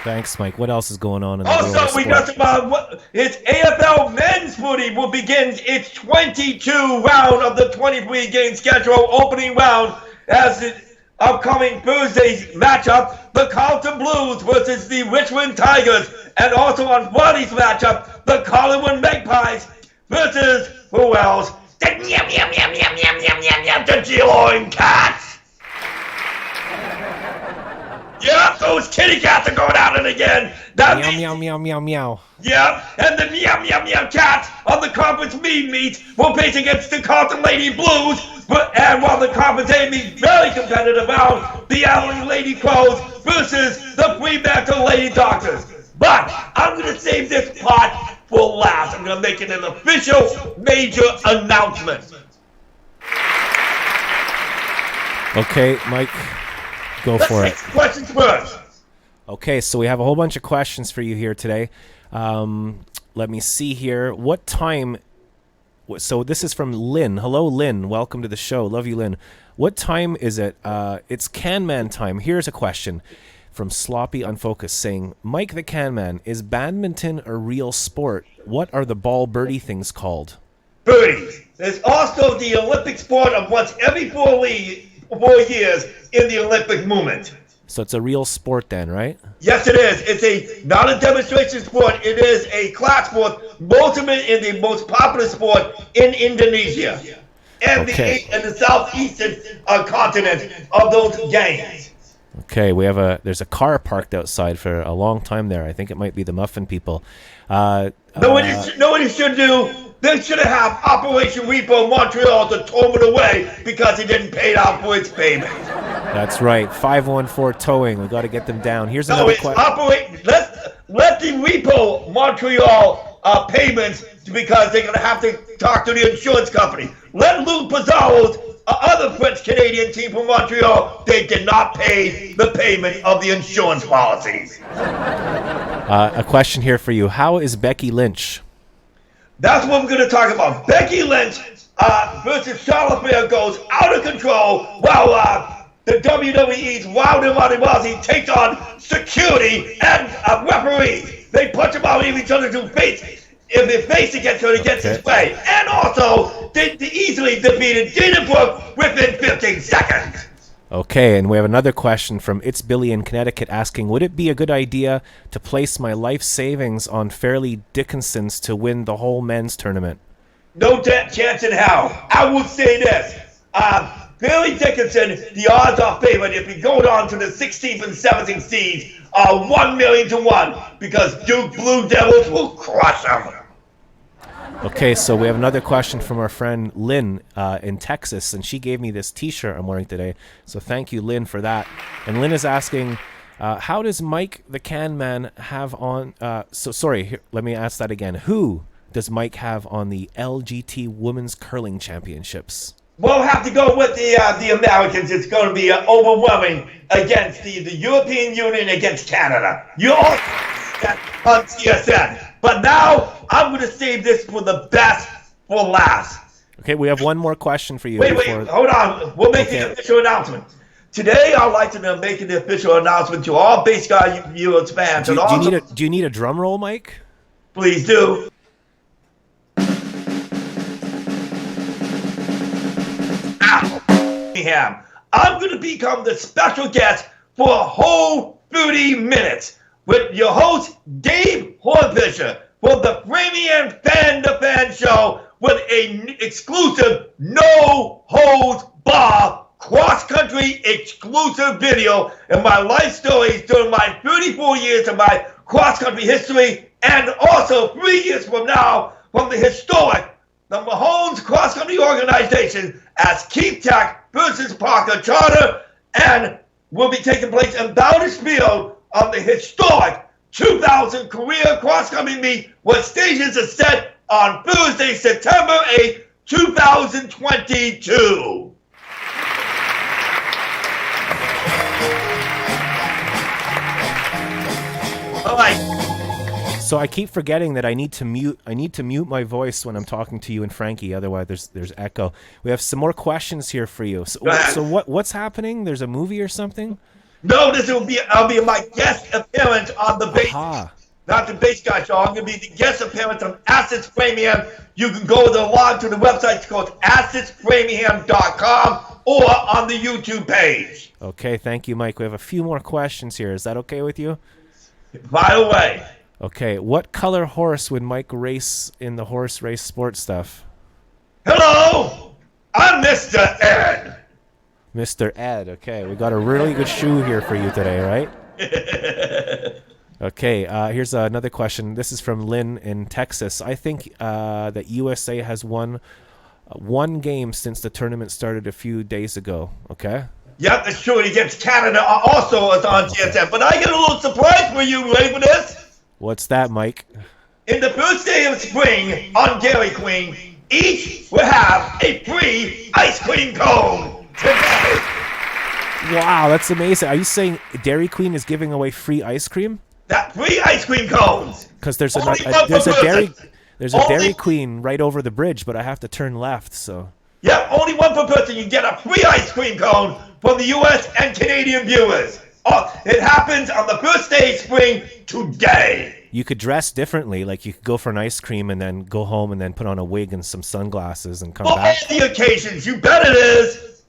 [SPEAKER 1] Thanks, Mike. What else is going on in the world of
[SPEAKER 5] Also, we
[SPEAKER 1] sport?
[SPEAKER 5] got some, its AFL men's footy will begin its 22 round of the 23-game schedule opening round as the upcoming Thursday's matchup, the Carlton Blues versus the Richmond Tigers, and also on Friday's matchup, the Collingwood Magpies versus who else? The the Geelong Cats. Yep, those kitty cats are going at it again. That
[SPEAKER 1] Meow,
[SPEAKER 5] means-
[SPEAKER 1] meow, meow, meow, meow.
[SPEAKER 5] Yep, and the meow cats of the conference meet will face against the Carlton Lady Blues, and while the conference A meets very competitive round, the Adelaide Lady Crows versus the Fremantle Lady Doctors. But I'm gonna save this part for last. I'm gonna make it an official major announcement.
[SPEAKER 1] Okay, Mike, go
[SPEAKER 5] Let's
[SPEAKER 1] for
[SPEAKER 5] take
[SPEAKER 1] it.
[SPEAKER 5] some questions first.
[SPEAKER 1] Okay, so we have a whole bunch of questions for you here today. Let me see here. What time? So this is from Lynn. Hello, Lynn. Welcome to the show. Love you, Lynn. What time is it? It's Can Man time. Here's a question from Sloppy Unfocused saying, Mike the Can Man, is badminton a real sport? What are the ball birdie things called?
[SPEAKER 5] Birdies. There's also the Olympic sport of once every 4 years in the Olympic movement.
[SPEAKER 1] So it's a real sport then, right?
[SPEAKER 5] Yes, it is. It's not a demonstration sport. It is a class sport, ultimate in the most popular sport in Indonesia and
[SPEAKER 1] Okay.
[SPEAKER 5] the southeastern continent of those games.
[SPEAKER 1] Okay, there's a car parked outside for a long time there. I think it might be the Muffin people.
[SPEAKER 5] Know what you should do? They should have Operation Repo Montreal to tow it away because he didn't pay out for its payment.
[SPEAKER 1] That's right. 514 towing. We got to get them down. Here's
[SPEAKER 5] No,
[SPEAKER 1] another
[SPEAKER 5] it's
[SPEAKER 1] question.
[SPEAKER 5] let the Repo Montreal payments because they're going to have to talk to the insurance company. Let Lou Pizarro's other French-Canadian team from Montreal, they did not pay the payment of the insurance policies.
[SPEAKER 1] A question here for you. How is Becky Lynch?
[SPEAKER 5] That's what we're going to talk about. Becky Lynch versus Charlotte Flair goes out of control while the WWE's Wild and Roddy Rousey takes on security and referees. They punch them out in each other's face. If they face against her, it gets his way. And also, they easily defeated Dana Brooke within 15 seconds.
[SPEAKER 1] Okay, and we have another question from It's Billy in Connecticut asking, would it be a good idea to place my life savings on Fairleigh Dickinson's to win the whole men's tournament?
[SPEAKER 5] No chance in hell. I will say this. Fairleigh Dickinson, the odds are favored if he goes on to the 16th and 17th seeds, 1 million to 1, because Duke Blue Devils will crush him.
[SPEAKER 1] Okay, so we have another question from our friend Lynn in Texas, and she gave me this T-shirt I'm wearing today. So thank you, Lynn, for that. And Lynn is asking, How does Mike the Can Man have on? Let me ask that again. Who does Mike have on the LGT Women's Curling Championships?
[SPEAKER 5] We'll have to go with the Americans. It's going to be overwhelming against the European Union against Canada. You all that on TSN. But now I'm going to save this for the best for last.
[SPEAKER 1] Okay, we have one more question for you.
[SPEAKER 5] Wait, hold on. We'll make the official announcement. Today, I'd like to make the official announcement to all Base Guy viewers, fans,
[SPEAKER 1] Do you need a drum roll, Mike?
[SPEAKER 5] Please do. I'm going to become the special guest for a whole 30 minutes with your host, Dave Hornfisher, for the Premium Fan to Fan Show with an exclusive no-holds-barred cross-country exclusive video in my life stories during my 34 years of my cross-country history, and also 3 years from now from the historic the Mahones Cross-Country Organization as Keith Tech versus Parker Charter, and will be taking place in Bowditch Field on the historic 2000 career cross-country meet, where stages are set on Thursday, September 8th, 2022. All right.
[SPEAKER 1] So I keep forgetting that I need to mute my voice when I'm talking to you and Frankie. Otherwise, there's echo. We have some more questions here for you. So what's happening? There's a movie or something?
[SPEAKER 5] No, I'll be my guest appearance on the base, not the Base Guy Show. I'm going to be the guest appearance on Assets Premium. You can go log to the website. It's called AssetsPremium.com or on the YouTube page.
[SPEAKER 1] Okay, thank you, Mike. We have a few more questions here. Is that okay with you?
[SPEAKER 5] By the way.
[SPEAKER 1] Okay, what color horse would Mike race in the horse race sports stuff?
[SPEAKER 5] Hello, I'm Mr. Ed.
[SPEAKER 1] Mr. Ed, okay. We got a really good shoe here for you today, right? Okay, here's another question. This is from Lynn in Texas. I think that USA has won one game since the tournament started a few days ago, okay?
[SPEAKER 5] Yep, that's true. Against Canada also is on TSN. But I get a little surprise for you. Ready for this?
[SPEAKER 1] What's that, Mike?
[SPEAKER 5] In the first day of spring on Dairy Queen, each will have a free ice cream cone today.
[SPEAKER 1] Wow, that's amazing. Are you saying Dairy Queen is giving away free ice cream?
[SPEAKER 5] That free ice cream cones.
[SPEAKER 1] Because there's a Dairy Queen right over the bridge, but I have to turn left, so.
[SPEAKER 5] Yeah, only one per person. You get a free ice cream cone from the U.S. and Canadian viewers. It happens on the first day of spring today.
[SPEAKER 1] You could dress differently. Like you could go for an ice cream and then go home and then put on a wig and some sunglasses and come back.
[SPEAKER 5] For all the occasions, you bet it is.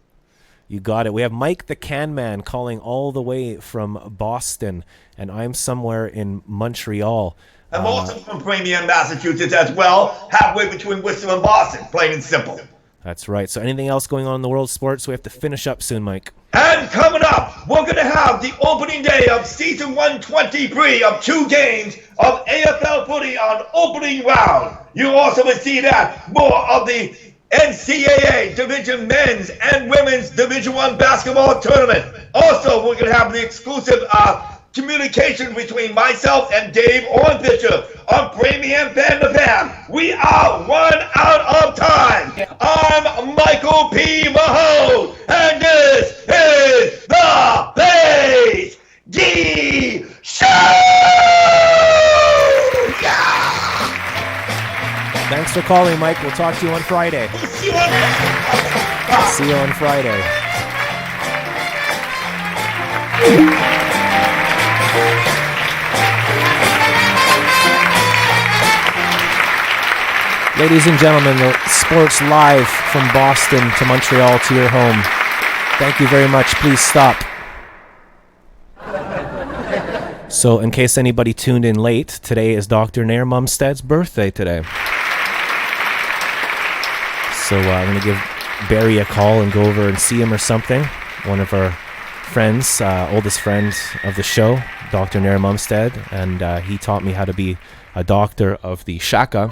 [SPEAKER 1] You got it. We have Mike the Can Man calling all the way from Boston, and I'm somewhere in Montreal.
[SPEAKER 5] I'm also from Framingham, Massachusetts as well, halfway between Worcester and Boston, plain and simple.
[SPEAKER 1] That's right. So anything else going on in the world of sports? We have to finish up soon, Mike.
[SPEAKER 5] And coming up, we're going to have the opening day of Season 123 of 2 games of AFL footy on opening round. You also will see that more of the NCAA Division Men's and Women's Division I basketball tournament. Also, we're going to have the exclusive communication between myself and Dave Hornfisher on Premium Fan to Fan. We are run out of time. I'm Michael P. Mahone, and this is the Base G Show! Yeah!
[SPEAKER 1] Thanks for calling, Mike. We'll talk to you on Friday.
[SPEAKER 5] See you on
[SPEAKER 1] See you on Friday. Ladies and gentlemen, the Sports Live from Boston to Montreal to your home. Thank you very much. Please stop. So, in case anybody tuned in late, today is Dr. Nair Mumstead's birthday today. So, I'm going to give Barry a call and go over and see him or something. One of our friends, oldest friend of the show, Dr. Nair Mumstead, and he taught me how to be a doctor of the Shaka.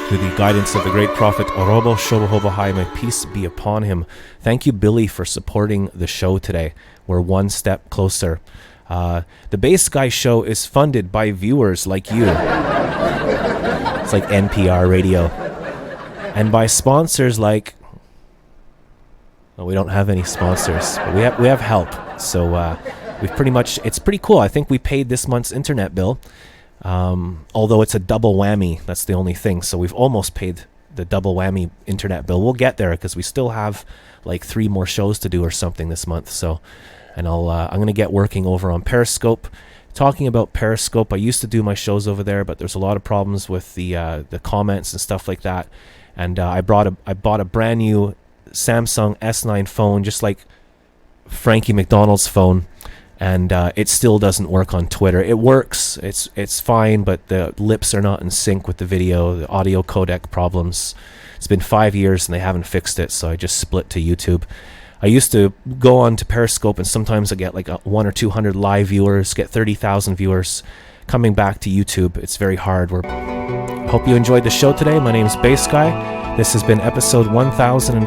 [SPEAKER 1] Through the guidance of the great prophet Orobo Shobohobahai, may peace be upon him. Thank you, Billy, for supporting the show today. We're one step closer. The Bass Guy Show is funded by viewers like you. It's like NPR radio. And by sponsors like... Well, we don't have any sponsors, but we have help. So we've pretty much... It's pretty cool. I think we paid this month's internet bill. Although it's a double whammy, that's the only thing. So we've almost paid the double whammy internet bill. We'll get there because we still have like 3 more shows to do or something this month. So, and I'm gonna get working over on Periscope. Talking about Periscope, I used to do my shows over there, but there's a lot of problems with the comments and stuff like that. And I bought a brand new Samsung S9 phone, just like Frankie McDonald's phone. And it still doesn't work on Twitter. It works, it's fine, but the lips are not in sync with the video, the audio codec problems. It's been 5 years and they haven't fixed it, so I just split to YouTube. I used to go on to Periscope and sometimes I get like 100 or 200 live viewers, get 30,000 viewers. Coming back to YouTube, it's very hard. I hope you enjoyed the show today. My name is Bass Guy. This has been episode 1000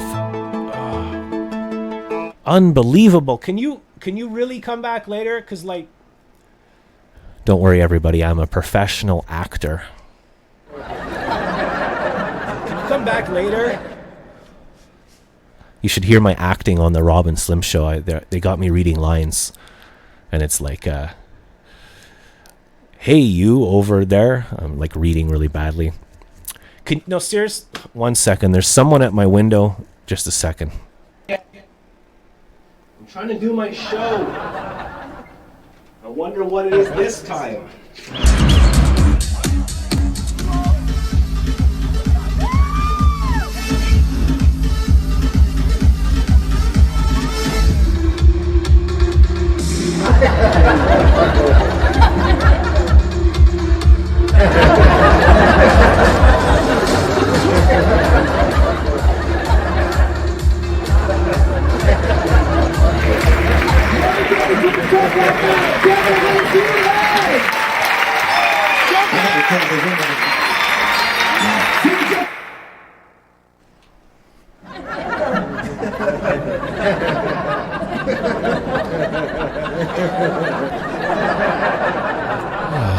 [SPEAKER 1] Unbelievable. Can you really come back later? Because, like... Don't worry, everybody. I'm a professional actor. Can you come back later? You should hear my acting on the Rob and Slim show. They got me reading lines. And it's like, hey, you over there. I'm, like, reading really badly. No, serious? 1 second. There's someone at my window. Just a second. Trying to do my show. I wonder what it is this time.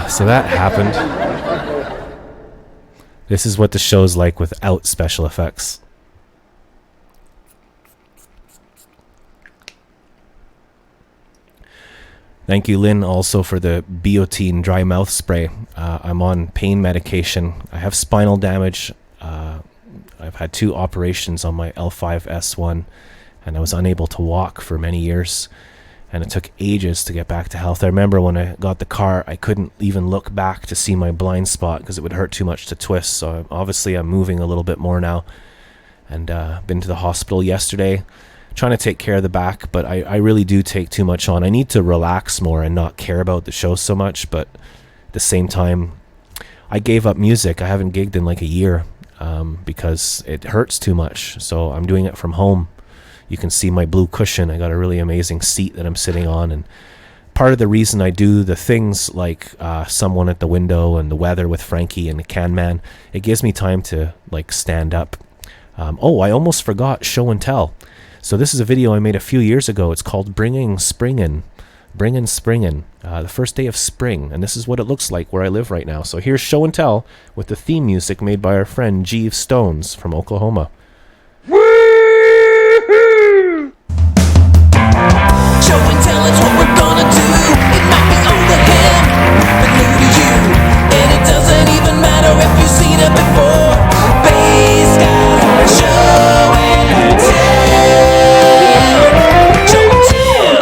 [SPEAKER 1] So that happened. This is what the show's like without special effects. Thank you, Lynn, also for the Biotine dry mouth spray. I'm on pain medication. I have spinal damage. I've had 2 operations on my L5-S1, and I was unable to walk for many years. And it took ages to get back to health. I remember when I got the car, I couldn't even look back to see my blind spot because it would hurt too much to twist. So obviously I'm moving a little bit more now. And been to the hospital yesterday, trying to take care of the back, but I really do take too much on. I need to relax more and not care about the show so much, but at the same time, I gave up music. I haven't gigged in like a year because it hurts too much. So I'm doing it from home. You can see my blue cushion. I got a really amazing seat that I'm sitting on. And part of the reason I do the things like Someone at the Window and The Weather with Frankie and the Can Man, it gives me time to like stand up. I almost forgot Show and Tell. So this is a video I made a few years ago. It's called Bringin' Springin'. The first day of spring. And this is what it looks like where I live right now. So here's Show and Tell with the theme music made by our friend Jeeves Stones from Oklahoma.
[SPEAKER 6] Show and tell is what we're gonna do. It might be old to him, but new to you. And it doesn't even matter if you've seen it before. Bass Guy, show and tell. Show and tell.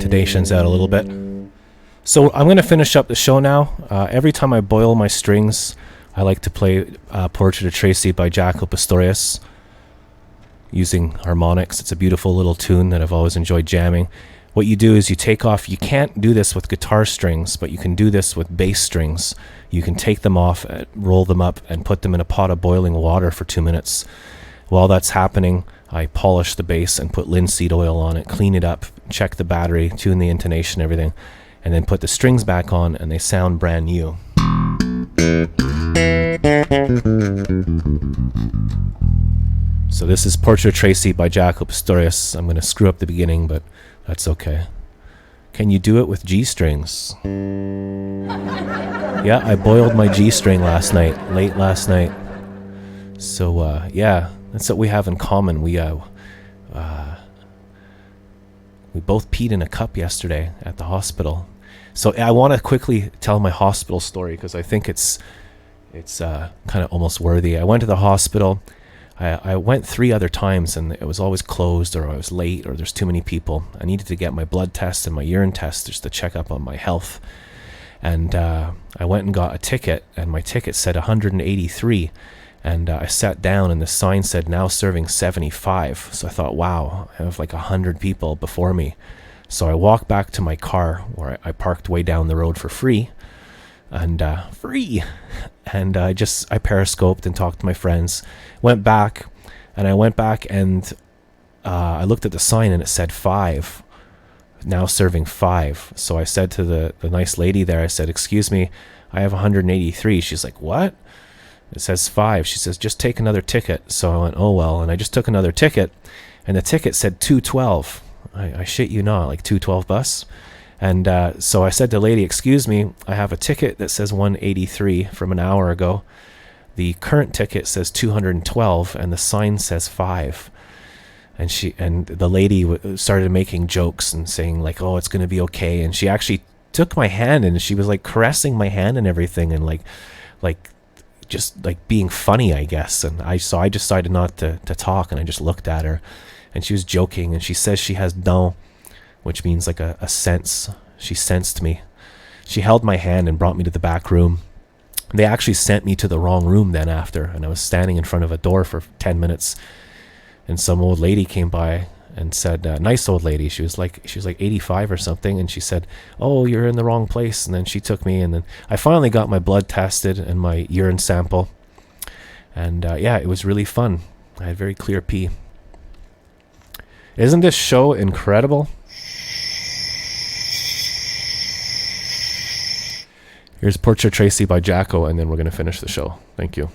[SPEAKER 1] intonations out a little bit. So I'm going to finish up the show now. Every time I boil my strings, I like to play Portrait of Tracy by Jaco Pastorius using harmonics. It's a beautiful little tune that I've always enjoyed jamming. What you do is you take off, you can't do this with guitar strings, but you can do this with bass strings. You can take them off, roll them up, and put them in a pot of boiling water for 2 minutes. While that's happening, I polish the bass and put linseed oil on it, clean it up, check the battery, tune the intonation, everything, and then put the strings back on, and they sound brand new. So this is Portrait of Tracy by Jaco Pastorius. I'm going to screw up the beginning, but that's okay. Can you do it with G strings? Yeah, I boiled my G string late last night. So yeah, that's what we have in common. We both peed in a cup yesterday at the hospital. So I want to quickly tell my hospital story because I think it's kind of almost worthy. I went to the hospital. I went 3 other times and it was always closed, or I was late, or there's too many people. I needed to get my blood test and my urine test just to check up on my health. And I went and got a ticket, and my ticket said 183. And I sat down and the sign said now serving 75. So I thought, wow, I have like 100 people before me. So I walked back to my car where I parked way down the road for free. And I periscoped and talked to my friends. Went back and I looked at the sign and it said 5. Now serving 5. So I said to the nice lady there, I said, excuse me, I have 183. She's like, what? It says 5. She says, just take another ticket. So I went, oh well, and I just took another ticket, and the ticket said 212. I shit you not, like 212 bus. And so I said to the lady, excuse me, I have a ticket that says 183 from an hour ago. The current ticket says 212 and the sign says 5. And the lady started making jokes and saying like, oh, it's going to be okay. And she actually took my hand and she was like caressing my hand and everything, and like just like being funny, I guess. And I decided not to talk, and I just looked at her, and she was joking, and she says she has dents, which means like a sense. She sensed me. She held my hand and brought me to the back room. They actually sent me to the wrong room then after, and I was standing in front of a door for 10 minutes, and some old lady came by and said, nice old lady, she was like 85 or something, and she said, oh, you're in the wrong place. And then she took me, and then I finally got my blood tested and my urine sample, and yeah, it was really fun. I had very clear pee. Isn't this show incredible? Here's Portrait of Tracy by Jaco, and then we're going to finish the show. Thank you.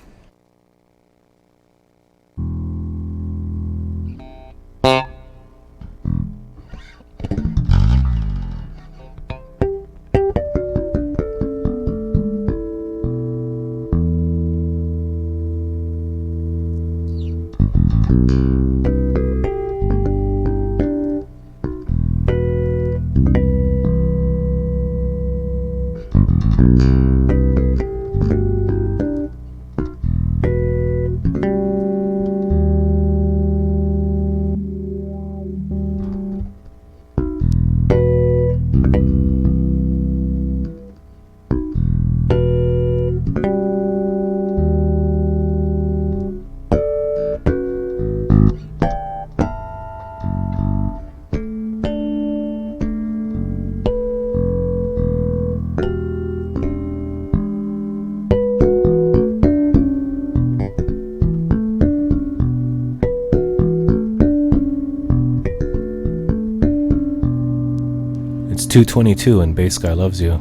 [SPEAKER 1] It's 2:22 and Bass Guy Loves You.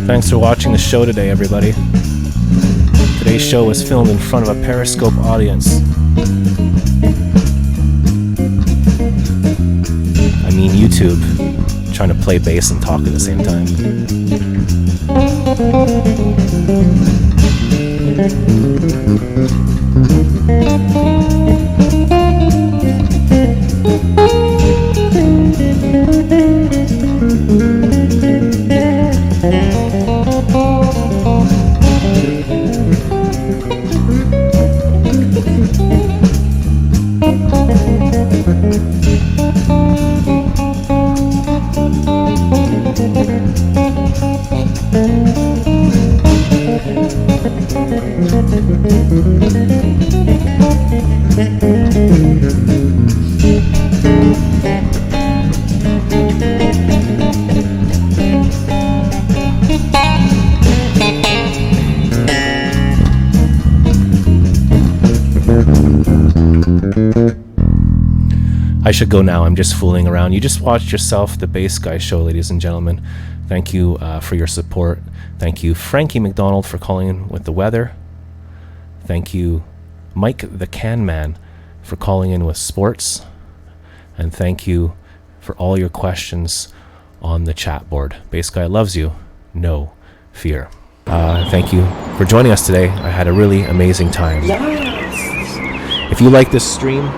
[SPEAKER 1] Thanks for watching the show today, everybody. Today's show was filmed in front of a Periscope audience. I mean YouTube, trying to play bass and talk at the same time. I should go now. I'm just fooling around. You just watched yourself the Bass Guy show, ladies and gentlemen. Thank you for your support. Thank you, Frankie McDonald, for calling in with the weather. Thank you, Mike the Can Man, for calling in with sports. And thank you for all your questions on the chat board. Bass Guy loves you. No fear. Thank you for joining us today. I had a really amazing time. If you like this stream,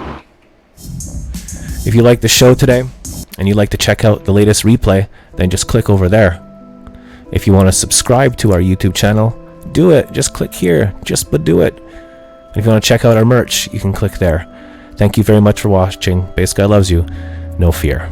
[SPEAKER 1] if you like the show today, and you'd like to check out the latest replay, then just click over there. If you want to subscribe to our YouTube channel, do it. Just click here. But do it. And if you want to check out our merch, you can click there. Thank you very much for watching. Bass Guy loves you. No fear.